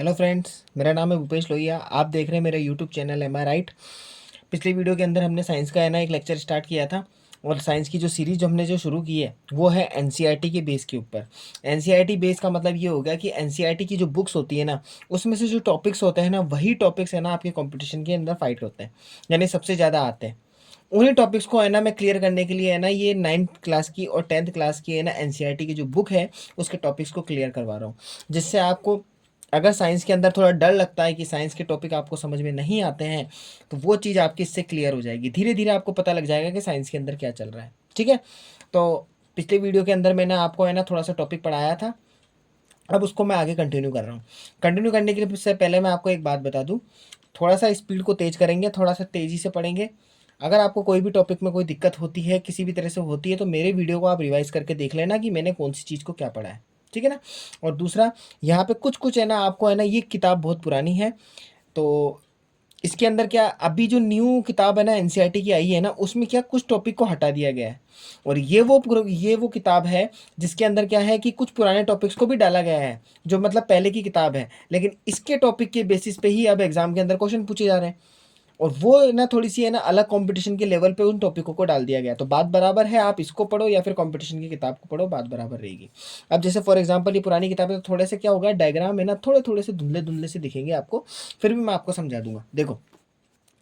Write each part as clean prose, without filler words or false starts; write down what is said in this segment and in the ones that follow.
Hello friends, मेरा नाम है भूपेश लोहिया। आप देख रहे हैं मेरा यूट्यूब चैनल एम आई राइट। पिछली वीडियो के अंदर हमने साइंस का है ना एक लेक्चर स्टार्ट किया था। और साइंस की जो सीरीज जो हमने शुरू की है वो है एनसीईआरटी के बेस के ऊपर। एनसीईआरटी बेस का मतलब ये हो गया कि एनसीईआरटी की जो बुक्स होती है ना, उसमें से जो टॉपिक्स होते हैं ना, वही टॉपिक्स है ना आपके कंपटीशन के अंदर फाइट होते हैं, यानी सबसे ज़्यादा आते हैं। उन्हीं टॉपिक्स को है ना मैं क्लियर करने के लिए है ना ये 9th क्लास की और 10th क्लास की है ना एनसीईआरटी की जो बुक है उसके टॉपिक्स को क्लियर करवा रहा हूँ। जिससे आपको अगर साइंस के अंदर थोड़ा डर लगता है कि साइंस के टॉपिक आपको समझ में नहीं आते हैं, तो वो चीज़ आपकी इससे क्लियर हो जाएगी। धीरे धीरे आपको पता लग जाएगा कि साइंस के अंदर क्या चल रहा है। ठीक है। तो पिछले वीडियो के अंदर मैंने आपको है ना थोड़ा सा टॉपिक पढ़ाया था। अब उसको मैं आगे कंटिन्यू कर रहा हूँ। कंटिन्यू करने के लिए से पहले मैं आपको एक बात बता दूँ। थोड़ा सा स्पीड को तेज करेंगे, थोड़ा सा तेज़ी से पढ़ेंगे। अगर आपको कोई भी टॉपिक में कोई दिक्कत होती है, किसी भी तरह से होती है, तो मेरे वीडियो को आप रिवाइज करके देख लेना कि मैंने कौन सी चीज़ को क्या पढ़ा है। ठीक है ना। और दूसरा, यहाँ पे कुछ कुछ है ना आपको है ना, ये किताब बहुत पुरानी है। तो इसके अंदर क्या अभी जो न्यू किताब है ना एनसीईआरटी की आई है ना, उसमें क्या कुछ टॉपिक को हटा दिया गया है। और ये वो किताब है जिसके अंदर क्या है कि कुछ पुराने टॉपिक्स को भी डाला गया है, जो मतलब पहले की किताब है, लेकिन इसके टॉपिक के बेसिस पे ही अब एग्जाम के अंदर क्वेश्चन पूछे जा रहे हैं। और वो ना थोड़ी सी है ना अलग कंपटीशन के लेवल पे उन टॉपिकों को डाल दिया गया। तो बात बराबर है, आप इसको पढ़ो या फिर कंपटीशन की किताब को पढ़ो, बात बराबर रहेगी। अब जैसे फॉर एग्जांपल ये पुरानी किताब है, तो थोड़े से क्या होगा, डायग्राम है ना थोड़े थोड़े से धुंधले धुंधले से दिखेंगे आपको। फिर भी मैं आपको समझा दूंगा। देखो,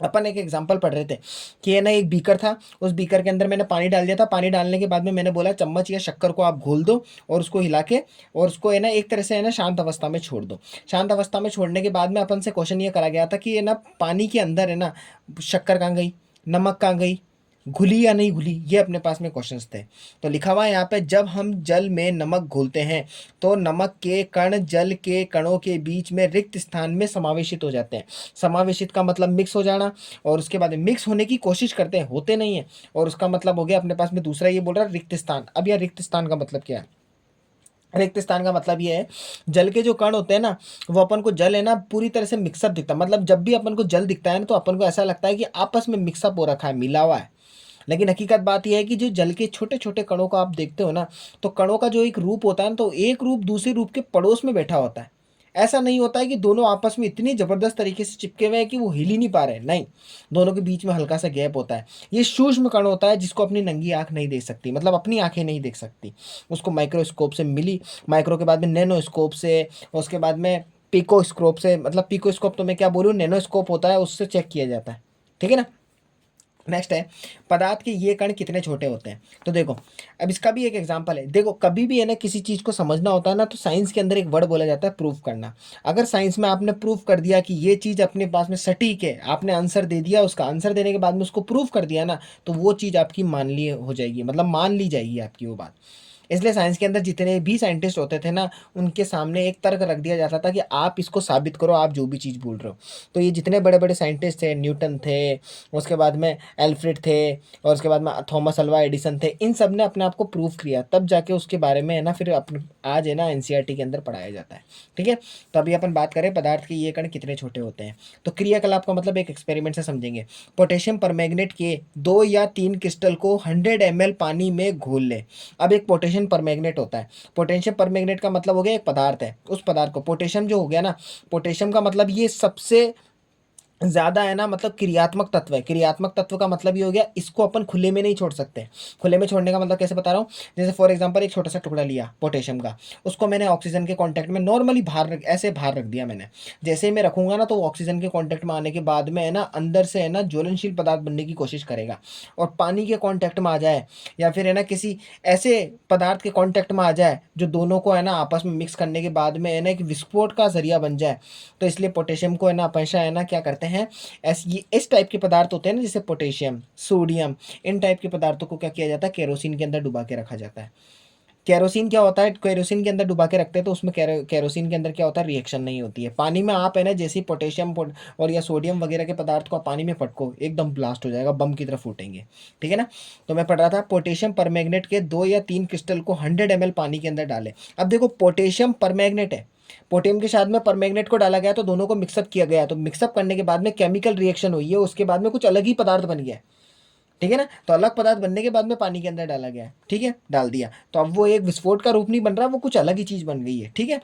अपन एक एग्जांपल पढ़ रहे थे कि है ना एक बीकर था। उस बीकर के अंदर मैंने पानी डाल दिया था। पानी डालने के बाद में मैंने बोला चम्मच या शक्कर को आप घोल दो और उसको हिला के और उसको है ना एक तरह से है ना शांत अवस्था में छोड़ दो। शांत अवस्था में छोड़ने के बाद में अपन से क्वेश्चन ये करा गया था कि ये ना पानी के अंदर है ना शक्कर कहाँ गई, नमक कहाँ गई, घुली या नहीं घुली, ये अपने पास में क्वेश्चंस थे। तो लिखा हुआ है यहाँ पे, जब हम जल में नमक घोलते हैं तो नमक के कण जल के कणों के बीच में रिक्त स्थान में समावेशित हो जाते हैं। समावेशित का मतलब मिक्स हो जाना, और उसके बाद मिक्स होने की कोशिश करते हैं, होते नहीं है। और उसका मतलब हो गया अपने पास में दूसरा, ये बोल रहा है रिक्त स्थान। अब यह रिक्त स्थान का मतलब क्या है? रिक्त स्थान का मतलब ये है, जल के जो कण होते हैं ना, वो अपन को जल है ना पूरी तरह से मिक्सअप दिखता है। मतलब जब भी अपन को जल दिखता है ना, तो अपन को ऐसा लगता है कि आपस में मिक्सअप हो रखा है, मिला हुआ है। लेकिन हकीकत बात यह है कि जो जल के छोटे छोटे कणों को आप देखते हो ना, तो कणों का जो एक रूप होता है ना, तो एक रूप दूसरे रूप के पड़ोस में बैठा होता है। ऐसा नहीं होता है कि दोनों आपस में इतनी ज़बरदस्त तरीके से चिपके हुए हैं कि वो हिल ही नहीं पा रहे हैं, नहीं। दोनों के बीच में हल्का सा गैप होता है। ये सूक्ष्म कण होता है जिसको अपनी नंगी आंख नहीं देख सकती, मतलब अपनी आंखें नहीं देख सकती। उसको माइक्रोस्कोप से मिली, माइक्रो के बाद में नैनोस्कोप से, और उसके बाद में पिकोस्कोप से, मतलब पिकोस्कोप तो मैं क्या बोलूँ, नैनोस्कोप होता है, उससे चेक किया जाता है। ठीक है ना। नेक्स्ट है, पदार्थ के ये कण कितने छोटे होते हैं। तो देखो, अब इसका भी एक एग्जांपल है। देखो, कभी भी है ना किसी चीज़ को समझना होता है ना, तो साइंस के अंदर एक वर्ड बोला जाता है प्रूफ करना। अगर साइंस में आपने प्रूफ कर दिया कि ये चीज़ अपने पास में सटीक है, आपने आंसर दे दिया, उसका आंसर देने के बाद में उसको प्रूफ कर दिया ना, तो वो चीज़ आपकी मान ली हो जाएगी, मतलब मान ली जाएगी आपकी वो बात। इसलिए साइंस के अंदर जितने भी साइंटिस्ट होते थे ना, उनके सामने एक तर्क रख दिया जाता था कि आप इसको साबित करो, आप जो भी चीज़ बोल रहे हो। तो ये जितने बड़े बड़े साइंटिस्ट थे, न्यूटन थे, उसके बाद में एल्फ्रेड थे, और उसके बाद में थॉमस अल्वा एडिसन थे, इन सब ने अपने आप को प्रूव किया, तब जाके उसके बारे में है ना फिर अपन आज है ना एनसीईआरटी के अंदर पढ़ाया जाता है। ठीक है। तो अभी अपन बात करें पदार्थ के ये कण कितने छोटे होते हैं। तो क्रियाकलाप का मतलब एक एक्सपेरिमेंट से समझेंगे। पोटेशियम परमैंगनेट के 2 या 3 क्रिस्टल को 100 ml पानी में घोल ले। अब एक पोटेशियम परमैंगनेट होता है। पोटेशियम परमैंगनेट का मतलब हो गया एक पदार्थ है, उस पदार्थ को पोटेशियम जो हो गया ना, पोटेशियम का मतलब ये सबसे ज़्यादा है ना, मतलब क्रियात्मक तत्व है। क्रियात्मक तत्व का मतलब ये हो गया, इसको अपन खुले में नहीं छोड़ सकते। खुले में छोड़ने का मतलब कैसे बता रहा हूँ, जैसे फॉर एग्जांपल एक छोटा सा टुकड़ा लिया पोटेशियम का, उसको मैंने ऑक्सीजन के कांटेक्ट में नॉर्मली ऐसे बाहर रख दिया मैंने। जैसे ही मैं रखूंगा ना, तो वो ऑक्सीजन के कांटेक्ट में आने के बाद में है ना अंदर से है ना ज्वलनशील पदार्थ बनने की कोशिश करेगा। और पानी के कांटेक्ट में आ जाए, या फिर है ना किसी ऐसे पदार्थ के कांटेक्ट में आ जाए जो दोनों को है ना आपस में मिक्स करने के बाद में है ना एक विस्फोट का जरिया बन जाए। तो इसलिए पोटेशियम को है ना हमेशा है ना क्या करते हैं, ऐसे ये इस टाइप के पदार्थ होते हैं ना, जैसे पोटेशियम, सोडियम, इन टाइप के पदार्थों को क्या किया जाता है, केरोसिन के अंदर डुबा के रखा जाता है। केरोसिन क्या होता है, केरोसिन के अंदर डुबा के रखते हैं, तो उसमें केरोसिन के अंदर क्या होता है, रिएक्शन नहीं होती है। पानी में आप है ना जैसे ही पोटेशियम और या सोडियम वगैरह के पदार्थ को आप पानी में पटको, एकदम ब्लास्ट हो जाएगा, बम की तरह फूटेंगे। ठीक है ना। तो मैं पढ़ रहा था, पोटेशियम परमैंगनेट के 2 या 3 क्रिस्टल को 100 ml पानी के अंदर डालें। अब देखो, पोटेशियम परमैंगनेट है, पोटेशियम के साथ में परमैंगनेट को डाला गया, तो दोनों को मिक्सअप किया गया। तो मिक्सअप करने के बाद में केमिकल रिएक्शन हुई है, उसके बाद में कुछ अलग ही पदार्थ बन गया। ठीक है ना। तो अलग पदार्थ बनने के बाद में पानी के अंदर डाला गया है, ठीक है, डाल दिया, तो अब वो एक विस्फोट का रूप नहीं बन रहा, वो कुछ अलग ही चीज बन गई है। ठीक है।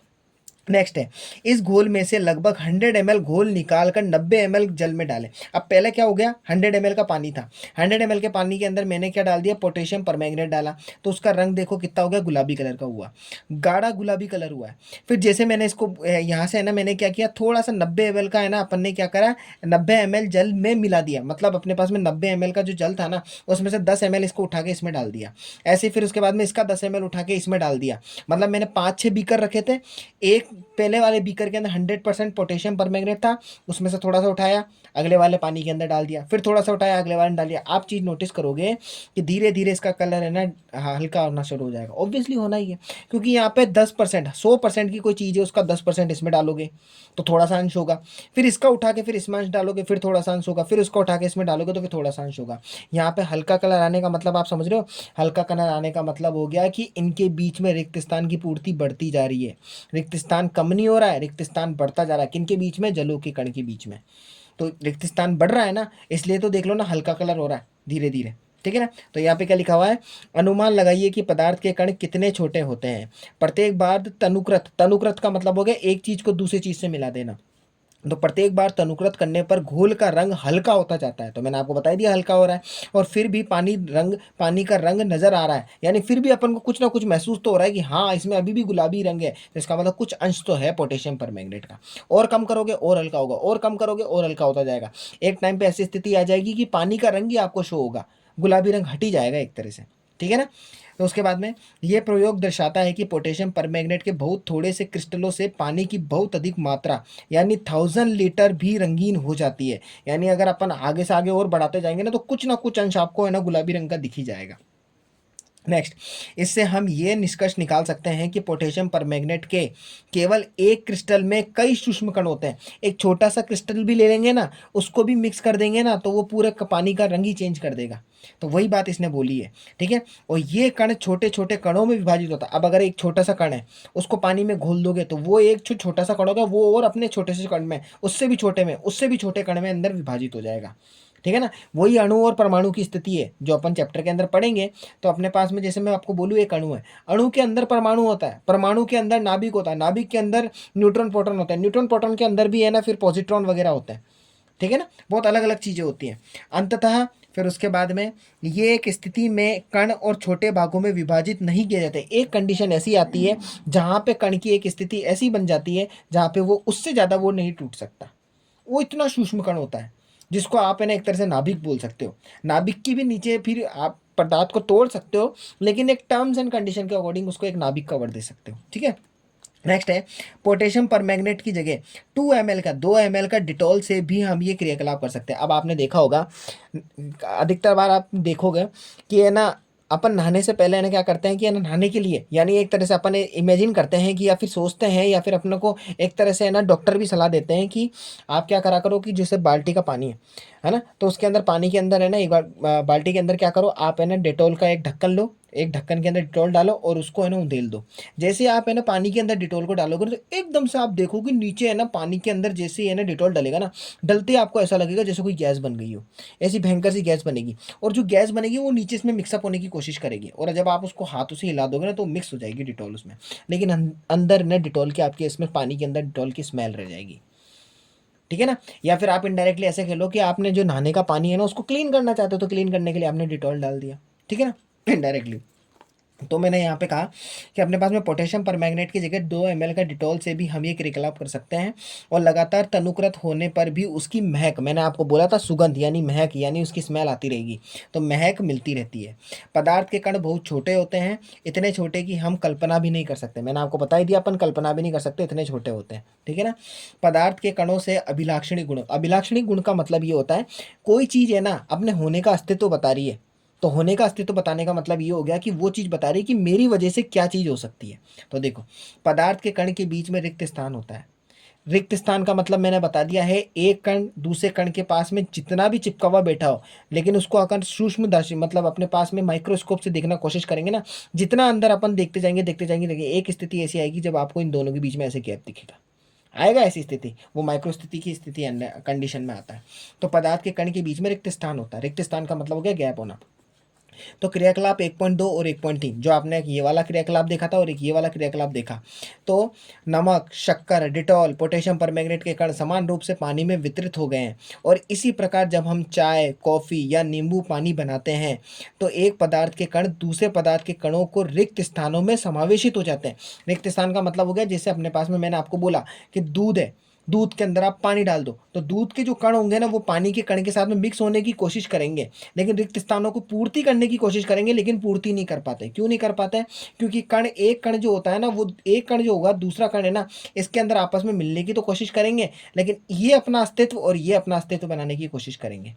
नेक्स्ट है, इस घोल में से लगभग 100 ml घोल निकाल कर 90 ml जल में डालें। अब पहले क्या हो गया, 100 ml का पानी था, 100 ml के पानी के अंदर मैंने क्या डाल दिया, पोटेशियम परमैंगनेट डाला, तो उसका रंग देखो कितना हो गया, गुलाबी कलर का हुआ, गाढ़ा गुलाबी कलर हुआ है। फिर जैसे मैंने इसको यहाँ से है ना, मैंने क्या किया, थोड़ा सा 90 ml का है ना, अपन ने क्या करा, 90 ml जल में मिला दिया, मतलब अपने पास में 90 ml का जो जल था ना, उसमें से 10 ml इसको उठा के इसमें डाल दिया। ऐसे फिर उसके बाद में इसका 10 ml उठा के इसमें डाल दिया। मतलब मैंने 5-6 बीकर रखे थे, एक पहले वाले बीकर के अंदर 100% पोटेशियम परमैंगनेट था, उसमें से थोड़ा सा उठाया, अगले वाले पानी के अंदर डाल दिया, फिर थोड़ा सा उठाया, अगले वाले में डाल दिया। आप चीज़ नोटिस करोगे कि धीरे धीरे इसका कलर है ना हल्का होना शुरू हो जाएगा, ऑब्वियसली होना ही है, क्योंकि यहाँ पे 10%, 100% की कोई चीज़ है, उसका 10% इसमें डालोगे तो थोड़ा सा अंश होगा, फिर इसका उठा के फिर इसमें अंश डालोगे, फिर थोड़ा सा अंश होगा, फिर उसका उठा के इसमें डालोगे तो फिर थोड़ा सा अंश होगा। यहाँ पे हल्का कलर आने का मतलब आप समझ रहे हो, हल्का कलर आने का मतलब हो गया कि इनके बीच में रिक्त स्थान की पूर्ति बढ़ती जा रही है, रिक्त स्थान कम नहीं हो रहा है, रिक्त स्थान बढ़ता जा रहा है, किनके बीच में, जलों के कण के बीच में। तो रिक्त स्थान बढ़ रहा है ना, इसलिए तो देख लो ना हल्का कलर हो रहा है धीरे धीरे, ठीक है ना। तो यहाँ पे क्या लिखा हुआ है, अनुमान लगाइए कि पदार्थ के कण कितने छोटे होते हैं। प्रत्येक बार तनुकृत, तनुकृत का मतलब हो गया एक चीज को दूसरी चीज से मिला देना, तो प्रत्येक बार तनुकृत करने पर घोल का रंग हल्का होता जाता है, तो मैंने आपको बता दिया हल्का हो रहा है, और फिर भी पानी का रंग नजर आ रहा है, यानी फिर भी अपन को कुछ ना कुछ महसूस तो हो रहा है कि हाँ इसमें अभी भी गुलाबी रंग है, तो इसका मतलब कुछ अंश तो है पोटेशियम परमैंगनेट का। और कम करोगे और हल्का होगा, और कम करोगे और हल्का होता जाएगा, एक टाइम पे ऐसी स्थिति आ जाएगी कि पानी का रंग ही आपको शो होगा, गुलाबी रंग हट ही जाएगा एक तरह से, ठीक है ना। तो उसके बाद में ये प्रयोग दर्शाता है कि पोटेशियम परमैंगनेट के बहुत थोड़े से क्रिस्टलों से पानी की बहुत अधिक मात्रा, यानी 1000 लीटर भी रंगीन हो जाती है। यानी अगर अपन आगे से आगे और बढ़ाते जाएंगे ना कुछ अंश आपको है ना गुलाबी रंग का दिख ही जाएगा। नेक्स्ट, इससे हम ये निष्कर्ष निकाल सकते हैं कि पोटेशियम परमैंगनेट के केवल एक क्रिस्टल में कई सूक्ष्म कण होते हैं। एक छोटा सा क्रिस्टल भी ले लेंगे ना, उसको भी मिक्स कर देंगे ना, तो वो पूरे पानी का रंग ही चेंज कर देगा। तो वही बात इसने बोली है, ठीक है। और ये कण छोटे छोटे कणों में विभाजित होता है। अब अगर एक छोटा सा कण है, उसको पानी में घोल दोगे तो वो एक छोटा सा कण होगा, वो और अपने छोटे से कण में, उससे भी छोटे में, उससे भी छोटे कण में अंदर विभाजित हो जाएगा, ठीक है ना। वही अणु और परमाणु की स्थिति है जो अपन चैप्टर के अंदर पढ़ेंगे। तो अपने पास में जैसे मैं आपको बोलूँ एक अणु है, अणु के अंदर परमाणु होता है, परमाणु के अंदर नाभिक होता है, नाभिक के अंदर न्यूट्रॉन प्रोटॉन होता है, न्यूट्रॉन प्रोटॉन के अंदर भी है ना फिर पॉजिट्रॉन वगैरह होता है, ठीक है ना। बहुत अलग अलग चीज़ें होती हैं। अंततः फिर उसके बाद में ये एक स्थिति में कण और छोटे भागों में विभाजित नहीं किए जाते। एक कंडीशन ऐसी आती है जहाँ पे कण की एक स्थिति ऐसी बन जाती है जहाँ पे वो उससे ज़्यादा वो नहीं टूट सकता, वो इतना सूक्ष्म कण होता है, जिसको आप है ना एक तरह से नाभिक बोल सकते हो। नाभिक की भी नीचे फिर आप पदार्थ को तोड़ सकते हो, लेकिन एक टर्म्स एंड कंडीशन के अकॉर्डिंग उसको एक नाभिक का वर्ड दे सकते हो, ठीक है। नेक्स्ट है, पोटेशियम परमैंगनेट की जगह 2 ml का 2 ml का डिटॉल से भी हम ये क्रियाकलाप कर सकते हैं। अब आपने देखा होगा, अधिकतर बार आप देखोगे कि है ना अपन नहाने से पहले है ना क्या करते हैं कि है ना नहाने के लिए, यानी एक तरह से अपन इमेजिन करते हैं कि या फिर सोचते हैं या फिर अपने को एक तरह से है ना डॉक्टर भी सलाह देते हैं कि आप क्या करा करो कि जैसे बाल्टी का पानी है ना, तो उसके अंदर पानी के अंदर है ना एक बार बाल्टी के अंदर क्या करो आप है ना डेटॉल का एक ढक्कन लो, एक ढक्कन के अंदर डिटॉल डालो और उसको है ना उधेल दो। जैसे आप है ना पानी के अंदर डिटॉल को डालोगे तो एकदम से आप देखो कि नीचे है ना पानी के अंदर जैसे ही है ना डिटॉल डलेगा ना, डलते ही आपको ऐसा लगेगा जैसे कोई गैस बन गई हो, ऐसी भयंकर सी गैस बनेगी, और जो गैस बनेगी वो नीचे इसमें मिक्सअप होने की कोशिश करेगी, और जब आप उसको हाथों से हिला दोगे ना तो मिक्स हो जाएगी डिटॉल उसमें, लेकिन अंदर ना डिटॉल के आपके इसमें पानी के अंदर डिटॉल की स्मेल रह जाएगी, ठीक है ना। या फिर आप इनडायरेक्टली ऐसे खेलो कि आपने जो नहाने का पानी है ना उसको क्लीन करना चाहते हो, तो क्लीन करने के लिए आपने डिटॉल डाल दिया, ठीक है ना, इनडायरेक्टली। तो मैंने यहाँ पे कहा कि अपने पास में पोटेशियम परमैंगनेट की जगह 2 ml का डिटॉल से भी हम ये क्रियाकलाप कर सकते हैं, और लगातार तनुकृत होने पर भी उसकी महक, मैंने आपको बोला था सुगंध यानी महक यानी उसकी स्मेल आती रहेगी, तो महक मिलती रहती है। पदार्थ के कण बहुत छोटे होते हैं, इतने छोटे कि हम कल्पना भी नहीं कर सकते, मैंने आपको बता ही दिया अपन कल्पना भी नहीं कर सकते, इतने छोटे होते हैं, ठीक है ना। पदार्थ के कणों से अभिलाक्षणी गुण, अभिलाक्षणी गुण का मतलब ये होता है कोई चीज़ है ना अपने होने का अस्तित्व बता रही है, तो होने का अस्तित्व बताने का मतलब ये हो गया कि वो चीज़ बता रही है कि मेरी वजह से क्या चीज़ हो सकती है। तो देखो, पदार्थ के कण के बीच में रिक्त स्थान होता है, रिक्त स्थान का मतलब मैंने बता दिया है, एक कण दूसरे कण के पास में जितना भी चिपका हुआ बैठा हो, लेकिन उसको अगर सूक्ष्मदर्शी मतलब अपने पास में माइक्रोस्कोप से देखना कोशिश करेंगे ना, जितना अंदर अपन देखते जाएंगे देखिए एक स्थिति ऐसी आएगी जब आपको इन दोनों के बीच में ऐसे गैप दिखेगा, आएगा ऐसी स्थिति, वो माइक्रो स्थिति की स्थिति कंडीशन में आता है। तो पदार्थ के कण के बीच में रिक्त स्थान होता है, रिक्त स्थान का मतलब हो गया गैप होना। तो क्रियाकलाप 1.2 और 1.3, जो आपने ये वाला क्रियाकलाप देखा था और एक ये वाला क्रियाकलाप देखा, तो नमक, शक्कर, डिटॉल, पोटेशियम परमैंगनेट के कण समान रूप से पानी में वितरित हो गए हैं। और इसी प्रकार जब हम चाय, कॉफ़ी या नींबू पानी बनाते हैं तो एक पदार्थ के कण दूसरे पदार्थ के कणों को रिक्त स्थानों में समावेशित हो जाते हैं। रिक्त स्थान का मतलब हो गया, जैसे अपने पास में मैंने आपको बोला कि दूध है, दूध के अंदर आप पानी डाल दो तो दूध के जो कण होंगे ना वो पानी के कण के साथ में मिक्स होने की कोशिश करेंगे, लेकिन रिक्त स्थानों को पूर्ति करने की कोशिश करेंगे, लेकिन पूर्ति नहीं कर पाते। क्यों नहीं कर पाते? क्योंकि कण, एक कण जो होता है ना, वो एक कण जो होगा दूसरा कण है ना, इसके अंदर आपस में मिलने की तो कोशिश करेंगे, लेकिन ये अपना अस्तित्व और ये अपना अस्तित्व बनाने की कोशिश करेंगे।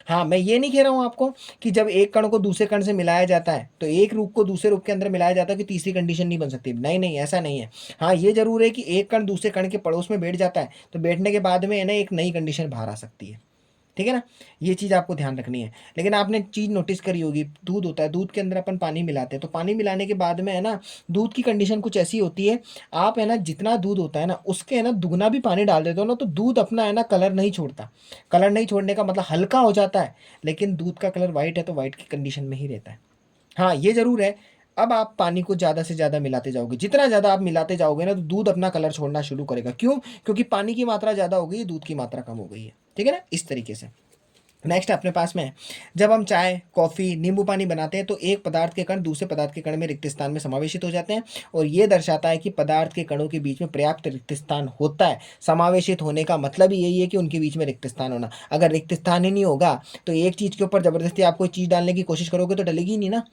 हाँ, मैं ये नहीं कह रहा हूँ आपको कि जब एक कण को दूसरे कण से मिलाया जाता है तो एक रूप को दूसरे रूप के अंदर मिलाया जाता है कि तीसरी कंडीशन नहीं बन सकती। नहीं नहीं, ऐसा नहीं है। हाँ, ये जरूर है कि एक कण दूसरे कण के पड़ोस में बैठ जाता है तो बैठने के बाद में है ना एक नई कंडीशन बाहर आ सकती है। ठीक है ना, ये चीज़ आपको ध्यान रखनी है। लेकिन आपने चीज़ नोटिस करी होगी, दूध होता है, दूध के अंदर अपन पानी मिलाते हैं तो पानी मिलाने के बाद में है ना दूध की कंडीशन कुछ ऐसी होती है, आप है ना जितना दूध होता है ना उसके है ना दुगना भी पानी डाल देते हो ना तो दूध अपना है ना कलर नहीं छोड़ता। कलर नहीं छोड़ने का मतलब हल्का हो जाता है, लेकिन दूध का कलर वाइट है तो वाइट की कंडीशन में ही रहता है। हाँ, ये ज़रूर है। अब आप पानी को ज़्यादा से ज़्यादा मिलाते जाओगे, जितना ज़्यादा आप मिलाते जाओगे ना तो दूध अपना कलर छोड़ना शुरू करेगा। क्यों? क्योंकि पानी की मात्रा ज़्यादा हो गई है, दूध की मात्रा कम हो गई है। ठीक है ना, इस तरीके से। नेक्स्ट अपने पास में है, जब हम चाय, कॉफ़ी, नींबू पानी बनाते हैं तो एक पदार्थ के कण दूसरे पदार्थ के कण में रिक्त स्थान में समावेशित हो जाते हैं, और ये दर्शाता है कि पदार्थ के कणों के बीच में पर्याप्त रिक्त स्थान होता है। समावेशित होने का मतलब ही यही है कि उनके बीच में रिक्त स्थान होना। अगर रिक्त स्थान ही नहीं होगा तो एक चीज़ के ऊपर ज़बरदस्ती आप कोई चीज़ डालने की कोशिश करोगे तो डलेगी ही नहीं ना।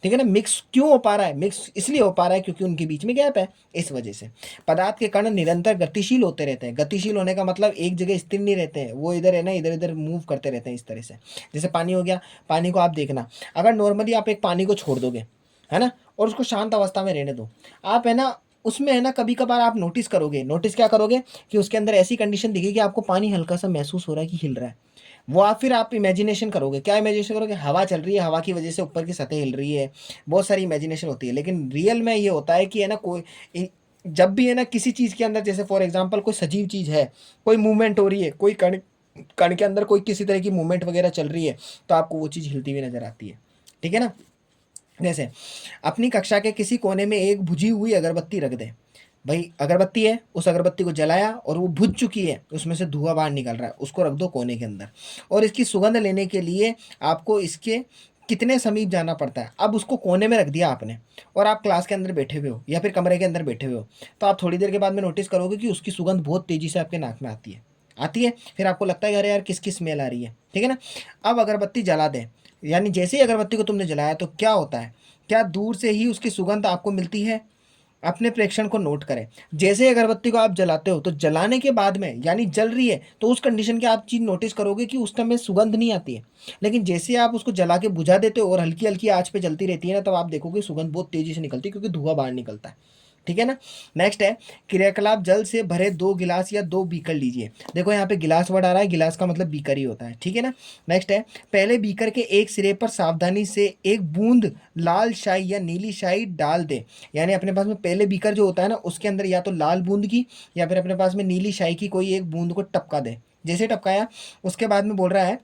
ठीक है ना, मिक्स क्यों हो पा रहा है? मिक्स इसलिए हो पा रहा है क्योंकि उनके बीच में गैप है, इस वजह से। पदार्थ के कण निरंतर गतिशील होते रहते हैं। गतिशील होने का मतलब एक जगह स्थिर नहीं रहते हैं, वो इधर है ना इधर इधर मूव करते रहते हैं इस तरह से। जैसे पानी हो गया, पानी को आप देखना, अगर नॉर्मली आप एक पानी को छोड़ दोगे, है ना, और उसको शांत अवस्था में रहने दो, आप है ना उसमें है ना कभी कभार आप नोटिस करोगे, नोटिस क्या करोगे कि उसके अंदर ऐसी कंडीशन दिखेगी आपको पानी हल्का सा महसूस हो रहा है कि हिल रहा है। वो आप फिर आप इमेजिनेशन करोगे, क्या इमेजिनेशन करोगे? हवा चल रही है, हवा की वजह से ऊपर की सतह हिल रही है, बहुत सारी इमेजिनेशन होती है। लेकिन रियल में ये होता है कि है ना जब भी है ना किसी चीज़ के अंदर, जैसे फॉर एग्जांपल कोई सजीव चीज़ है, कोई मूवमेंट हो रही है, कोई कण कण के अंदर कोई किसी तरह की मूवमेंट वगैरह चल रही है तो आपको वो चीज़ हिलती हुई नजर आती है। ठीक है ना, जैसे अपनी कक्षा के किसी कोने में एक बुझी हुई अगरबत्ती रख दे। भाई अगरबत्ती है, उस अगरबत्ती को जलाया और वो बुझ चुकी है, उसमें से धुआं बाहर निकल रहा है, उसको रख दो कोने के अंदर। और इसकी सुगंध लेने के लिए आपको इसके कितने समीप जाना पड़ता है। अब उसको कोने में रख दिया आपने और आप क्लास के अंदर बैठे हुए हो या फिर कमरे के अंदर बैठे हुए हो, तो आप थोड़ी देर के बाद में नोटिस करोगे कि उसकी सुगंध बहुत तेज़ी से आपके नाक में आती है, आती है। फिर आपको लगता है कि अरे यार किसकी स्मेल आ रही है। ठीक है ना, अब अगरबत्ती जला दें, यानी जैसे ही अगरबत्ती को तुमने जलाया तो क्या होता है, क्या दूर से ही उसकी सुगंध आपको मिलती है? अपने प्रेक्षण को नोट करें, जैसे ही अगरबत्ती को आप जलाते हो तो जलाने के बाद में यानी जल रही है तो उस कंडीशन के आप चीज़ नोटिस करोगे कि उस टाइम में सुगंध नहीं आती है। लेकिन जैसे आप उसको जला के बुझा देते हो और हल्की हल्की आंच पे जलती रहती है ना, तब आप देखोगे सुगंध बहुत तेजी से निकलती है क्योंकि धुआं बाहर निकलता है। ठीक है ना, नेक्स्ट है क्रियाकलाप, जल से भरे 2 गिलास या 2 बीकर लीजिए। देखो यहाँ पे गिलास वर्ड आ रहा है, गिलास का मतलब बीकर ही होता है। ठीक है ना, नेक्स्ट है पहले बीकर के एक सिरे पर सावधानी से एक बूंद लाल शाई या नीली शाई डाल दे। यानी अपने पास में पहले बीकर जो होता है ना उसके अंदर या तो लाल बूंद की या फिर अपने पास में नीली शाई की कोई एक बूंद को टपका दे। जैसे टपकाया उसके बाद में बोल रहा है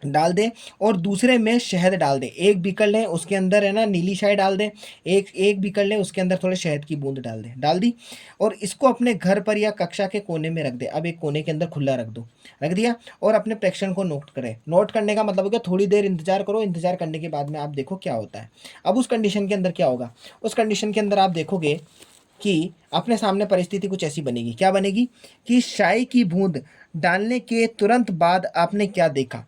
डाल दें, और दूसरे में शहद डाल दें। एक बीकर लें उसके अंदर है ना नीली शाई डाल दें, एक एक बीकर लें उसके अंदर थोड़े शहद की बूंद डाल दें, डाल दी, और इसको अपने घर पर या कक्षा के कोने में रख दें। अब एक कोने के अंदर खुला रख दो, रख दिया, और अपने प्रेक्षण को नोट करें। नोट करने का मतलब हो गया थोड़ी देर इंतजार करो, इंतजार करने के बाद में आप देखो क्या होता है। अब उस कंडीशन के अंदर क्या होगा, उस कंडीशन के अंदर आप देखोगे कि अपने सामने परिस्थिति कुछ ऐसी बनेगी। क्या बनेगी कि शाई की बूंद डालने के तुरंत बाद आपने क्या देखा,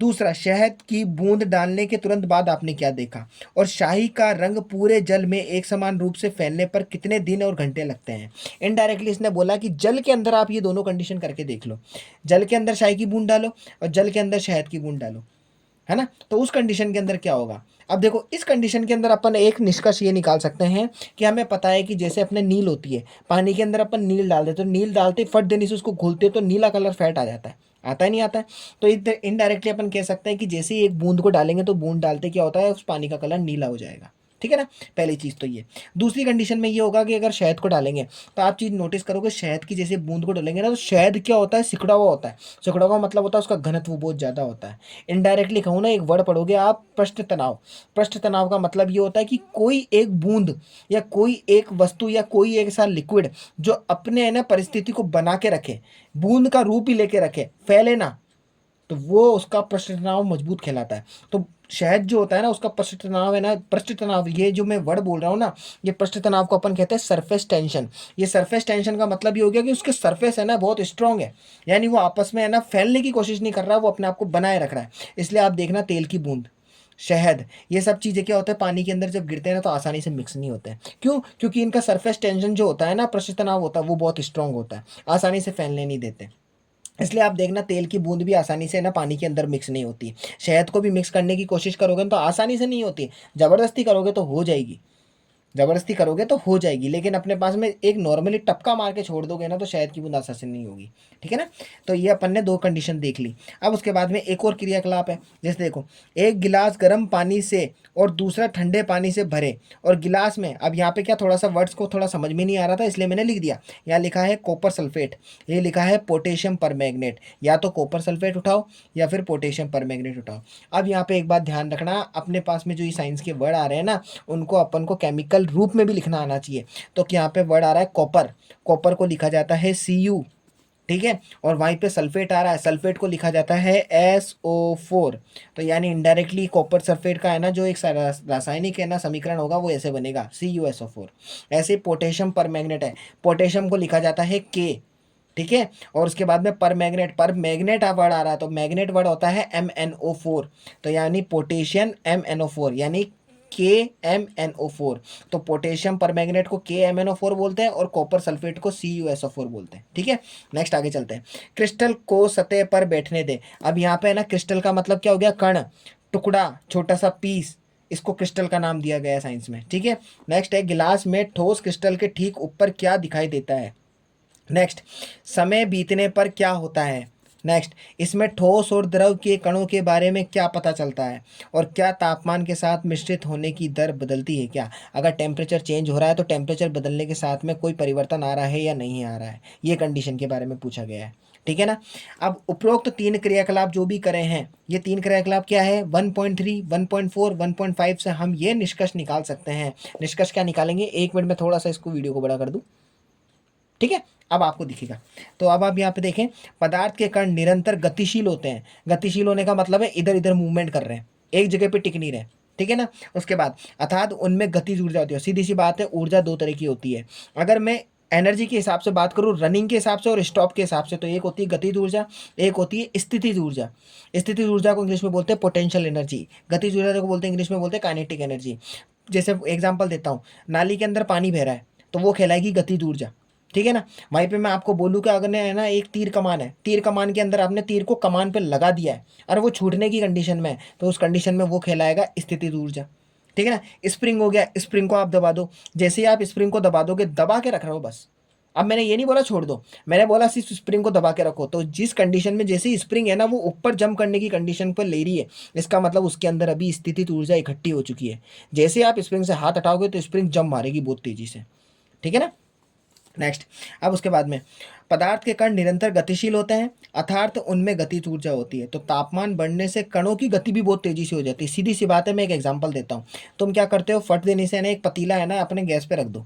दूसरा शहद की बूंद डालने के तुरंत बाद आपने क्या देखा, और शाही का रंग पूरे जल में एक समान रूप से फैलने पर कितने दिन और घंटे लगते हैं। इनडायरेक्टली इसने बोला कि जल के अंदर आप ये दोनों कंडीशन करके देख लो, जल के अंदर शाही की बूंद डालो और जल के अंदर शहद की बूंद डालो, है ना, तो उस कंडीशन के अंदर क्या होगा। अब देखो इस कंडीशन के अंदर अपन एक निष्कर्ष ये निकाल सकते हैं कि हमें पता है कि जैसे अपने नील होती है, पानी के अंदर अपन नील डाल देते तो नील डालते फट देने से उसको घोलते तो नीला कलर फैट आ जाता है, आता है नहीं आता है। तो इनडायरेक्टली अपन कह सकते हैं कि जैसे ही एक बूंद को डालेंगे तो बूंद डालते क्या होता है उस पानी का कलर नीला हो जाएगा। ठीक है ना, पहली चीज़ तो ये। दूसरी कंडीशन में ये होगा कि अगर शहद को डालेंगे तो आप चीज़ नोटिस करोगे, शहद की जैसे बूंद को डालेंगे ना तो शहद क्या होता है, सिकुड़ा हुआ होता है। सिकुड़ा हुआ मतलब होता है उसका घनत्व बहुत ज़्यादा होता है। इनडायरेक्टली कहूँ ना, एक वर्ड पढ़ोगे आप, पृष्ठ तनाव। पृष्ठ तनाव का मतलब ये होता है कि कोई एक बूंद या कोई एक वस्तु या कोई एक ऐसा लिक्विड जो अपने है ना परिस्थिति को बना के रखे, बूंद का रूप ही लेके रखे, फैले ना, तो वो उसका पृष्ठ तनाव मजबूत कहलाता है। तो शहद जो होता है ना उसका पृष्ठ तनाव है ना, पृष्ठ तनाव, ये जो मैं वर्ड बोल रहा हूँ ना, ये पृष्ठ तनाव को अपन कहते हैं सरफेस टेंशन। ये सरफेस टेंशन का मतलब ये हो गया कि उसके सरफेस है ना बहुत स्ट्रांग है, यानी वो आपस में है ना फैलने की कोशिश नहीं कर रहा, वो अपने आप को बनाए रख रहा है। इसलिए आप देखना तेल की बूंद, शहद, ये सब चीज़ें क्या होता है पानी के अंदर जब गिरते हैं ना तो आसानी से मिक्स नहीं होते हैं। क्यों? क्योंकि इनका सरफेस टेंशन जो होता है ना, पृष्ठ तनाव होता है, वो बहुत स्ट्रांग होता है, आसानी से फैलने नहीं देते। इसलिए आप देखना तेल की बूंद भी आसानी से ना पानी के अंदर मिक्स नहीं होती। शहद को भी मिक्स करने की कोशिश करोगे ना तो आसानी से नहीं होती, ज़बरदस्ती करोगे तो हो जाएगी, ज़बरदस्ती करोगे तो हो जाएगी, लेकिन अपने पास में एक नॉर्मली टपका मार के छोड़ दोगे ना तो शहद की बूंद आसानी से नहीं होगी। ठीक है ना, तो ये अपन ने दो कंडीशन देख ली। अब उसके बाद में एक और क्रियाकलाप है, जैसे देखो, एक गिलास गर्म पानी से और दूसरा ठंडे पानी से भरे, और गिलास में, अब यहाँ पे क्या थोड़ा सा वर्ड्स को थोड़ा समझ में नहीं आ रहा था इसलिए मैंने लिख दिया। यहाँ लिखा है कॉपर सल्फेट, ये लिखा है पोटेशियम परमैंगनेट, या तो कॉपर सल्फेट उठाओ या फिर पोटेशियम परमैंगनेट उठाओ। अब यहाँ पे एक बात ध्यान रखना, अपने पास में जो ये साइंस के वर्ड आ रहे हैं ना उनको अपन को केमिकल रूप में भी लिखना आना चाहिए। तो यहाँ पे वर्ड आ रहा है कॉपर, कॉपर को लिखा जाता है Cu, ठीक है, और वहीं पे सल्फेट आ रहा है, सल्फेट को लिखा जाता है SO4। तो यानी इनडायरेक्टली कॉपर सल्फेट का है ना जो एक रासायनिक है ना समीकरण होगा वो ऐसे बनेगा CuSO4। ऐसे पोटेशियम परमैंगनेट है, पोटेशियम को लिखा जाता है K, ठीक है, और उसके बाद में पर मैग्नेट, पर मैग्नेट वर्ड आ रहा है तो मैग्नेट वर्ड होता है MnO4। तो यानी पोटेशियम MnO4 यानी KMnO4। तो पोटेशियम पर मैग्नेट को KMnO4 बोलते हैं और कॉपर सल्फेट को CuSO4 बोलते हैं। ठीक है, नेक्स्ट आगे चलते हैं। क्रिस्टल को सतह पर बैठने दे। अब यहाँ पे है ना क्रिस्टल का मतलब क्या हो गया, कण, टुकड़ा, छोटा सा पीस, इसको क्रिस्टल का नाम दिया गया है साइंस में। ठीक है, नेक्स्ट है गिलास में ठोस क्रिस्टल के ठीक ऊपर क्या दिखाई देता है। नेक्स्ट, समय बीतने पर क्या होता है। नेक्स्ट, इसमें ठोस और द्रव के कणों के बारे में क्या पता चलता है, और क्या तापमान के साथ मिश्रित होने की दर बदलती है क्या। अगर टेम्परेचर चेंज हो रहा है तो टेम्परेचर बदलने के साथ में कोई परिवर्तन आ रहा है या नहीं आ रहा है, ये कंडीशन के बारे में पूछा गया है। ठीक है ना, अब उपरोक्त तीन क्रियाकलाप जो भी करें हैं, ये तीन क्रियाकलाप क्या है, 1.3, 1.4, 1.5 से हम ये निष्कर्ष निकाल सकते हैं। निष्कर्ष क्या निकालेंगे, एक मिनट में थोड़ा सा इसको वीडियो को बड़ा कर दूं, ठीक है, अब आपको दिखेगा। तो अब आप यहाँ पे देखें, पदार्थ के कण निरंतर गतिशील होते हैं। गतिशील होने का मतलब है इधर इधर मूवमेंट कर रहे हैं, एक जगह पे टिक नहीं रहे। ठीक है ना, उसके बाद अर्थात उनमें गतिज ऊर्जा होती है। सीधी सी बात है, ऊर्जा दो तरह की होती है। अगर मैं एनर्जी के हिसाब से बात करूँ, रनिंग के हिसाब से और स्टॉप के हिसाब से, तो एक होती है गतिज ऊर्जा, एक होती है स्थितिज ऊर्जा। स्थितिज ऊर्जा को इंग्लिश में बोलते हैं पोटेंशियल एनर्जी, गतिज ऊर्जा को बोलते हैं इंग्लिश में बोलते हैं काइनेटिक एनर्जी। जैसे एग्जाम्पल देता हूँ, नाली के अंदर पानी बह रहा है तो वो कहलाएगी गतिज ऊर्जा। ठीक है ना, वहीं पे मैं आपको बोलूँ कि अगर है ना एक तीर कमान है, तीर कमान के अंदर आपने तीर को कमान पे लगा दिया है और वो छूटने की कंडीशन में है, तो उस कंडीशन में वो कहलाएगा स्थितिज ऊर्जा। ठीक है ना, स्प्रिंग हो गया, स्प्रिंग को आप दबा दो, जैसे ही आप स्प्रिंग को दबा दोगे, दबा के रख रहे हो बस। अब मैंने ये नहीं बोला छोड़ दो, मैंने बोला सिर्फ स्प्रिंग को दबा के रखो। तो जिस कंडीशन में जैसे ही स्प्रिंग है ना वो ऊपर जंप करने की कंडीशन पर ले रही है, इसका मतलब उसके अंदर अभी स्थितिज ऊर्जा इकट्ठी हो चुकी है। जैसे आप स्प्रिंग से हाथ हटाओगे तो स्प्रिंग जंप मारेगी बहुत तेजी से। ठीक है ना, नेक्स्ट, अब उसके बाद में पदार्थ के कण निरंतर गतिशील होते हैं, अर्थात उनमें गतिज ऊर्जा होती है। तो तापमान बढ़ने से कणों की गति भी बहुत तेजी से हो जाती है। सीधी सी बात है, मैं एक एग्जांपल देता हूँ। तुम क्या करते हो, फट देने से ना एक पतीला है ना अपने गैस पे रख दो,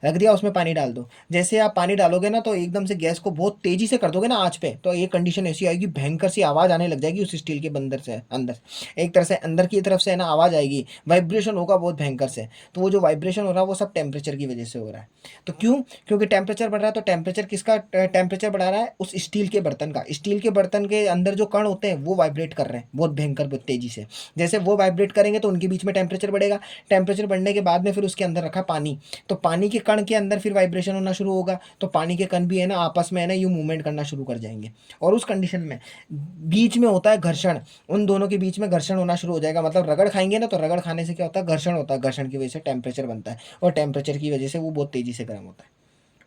रख दिया, उसमें पानी डाल दो। जैसे आप पानी डालोगे ना तो एकदम से गैस को बहुत तेजी से कर दोगे ना आँच पे, तो ये कंडीशन ऐसी आएगी, भयंकर सी आवाज़ आने लग जाएगी उस स्टील के बंदर से, अंदर एक तरह से अंदर की तरफ से है ना आवाज़ आएगी, वाइब्रेशन होगा बहुत भयंकर से। तो वो जो वाइब्रेशन हो रहा है वो सब टेम्परेचर की वजह से हो रहा है। तो क्यों, क्योंकि टेम्परेचर बढ़ रहा है। तो टेम्परेचर किसका टेम्परेचर बढ़ा रहा है, उस स्टील के बर्तन का। स्टील के बर्तन के अंदर जो कण होते हैं वो वाइब्रेट कर रहे हैं बहुत भयंकर, बहुत तेजी से। जैसे वो वाइब्रेट करेंगे तो उनके बीच में टेम्परेचर बढ़ेगा। टेम्परेचर बढ़ने के बाद में फिर उसके अंदर रखा पानी, तो पानी के कण के अंदर फिर वाइब्रेशन होना शुरू होगा, तो पानी के कण भी है ना आपस में है ना यूँ मूवमेंट करना शुरू कर जाएंगे। और उस कंडीशन में बीच में होता है घर्षण, उन दोनों के बीच में घर्षण होना शुरू हो जाएगा। मतलब रगड़ खाएंगे ना, तो रगड़ खाने से क्या होता है, घर्षण होता है, घर्षण की वजह से टेम्परेचर बनता है, और टेम्परेचर की वजह से वो बहुत तेजी से गर्म होता है।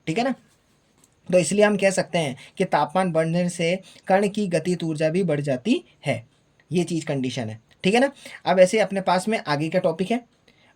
ठीक है ना, तो इसलिए हम कह सकते हैं कि तापमान बढ़ने से कण की गतिज ऊर्जा भी बढ़ जाती है। ये चीज़ कंडीशन है। ठीक है ना, अब ऐसे अपने पास में आगे का टॉपिक है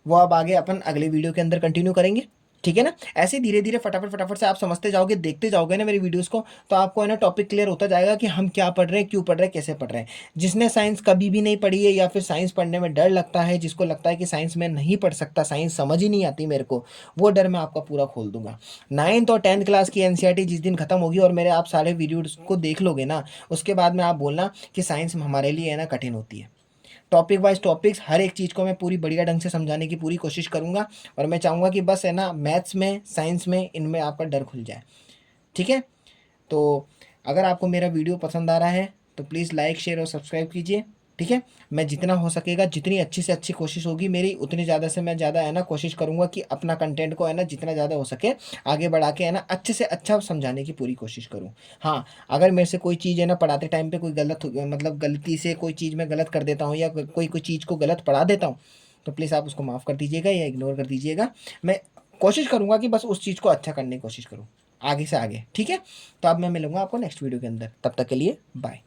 वो अब आगे अपन अगले वीडियो के अंदर कंटिन्यू करेंगे, ठीक है ना। ऐसे धीरे धीरे फटाफट फटाफट से आप समझते जाओगे, देखते जाओगे ना मेरी वीडियोस को, तो आपको है ना टॉपिक क्लियर होता जाएगा कि हम क्या पढ़ रहे हैं, क्यों पढ़ रहे हैं, कैसे पढ़ रहे हैं। जिसने साइंस कभी भी नहीं पढ़ी है या फिर साइंस पढ़ने में डर लगता है, जिसको लगता है कि साइंस में नहीं पढ़ सकता, साइंस समझ ही नहीं आती मेरे को, वो डर मैं आपका पूरा खोल दूंगा। 9th और 10th क्लास की एनसीईआरटी जिस दिन खत्म होगी और मेरे आप सारे वीडियोस को देख लोगे ना, उसके बाद में आप बोलना कि साइंस हमारे लिए है ना कठिन होती है। टॉपिक वाइज टॉपिक्स हर एक चीज़ को मैं पूरी बढ़िया ढंग से समझाने की पूरी कोशिश करूँगा। और मैं चाहूँगा कि बस है ना मैथ्स में, साइंस में, इनमें आपका डर खुल जाए, ठीक है। तो अगर आपको मेरा वीडियो पसंद आ रहा है तो प्लीज़ लाइक, शेयर और सब्सक्राइब कीजिए, ठीक है। मैं जितना हो सकेगा, जितनी अच्छी से अच्छी कोशिश होगी मेरी, उतनी ज़्यादा से मैं ज़्यादा है ना कोशिश करूँगा कि अपना कंटेंट को है ना जितना ज़्यादा हो सके आगे बढ़ा के है ना अच्छे से अच्छा समझाने की पूरी कोशिश करूँ। हाँ, अगर मेरे से कोई चीज़ है ना पढ़ाते टाइम पे कोई गलत मतलब गलती से कोई चीज़ मैं गलत कर देता हूँ या कोई चीज़ को गलत पढ़ा देता हूँ, तो प्लीज़ आप उसको माफ़ कर दीजिएगा या इग्नोर कर दीजिएगा। मैं कोशिश करूँगा कि बस उस चीज़ को अच्छा करने की कोशिश करूँ आगे से आगे, ठीक है। तो अब मैं मिलूंगा आपको नेक्स्ट वीडियो के अंदर, तब तक के लिए बाय।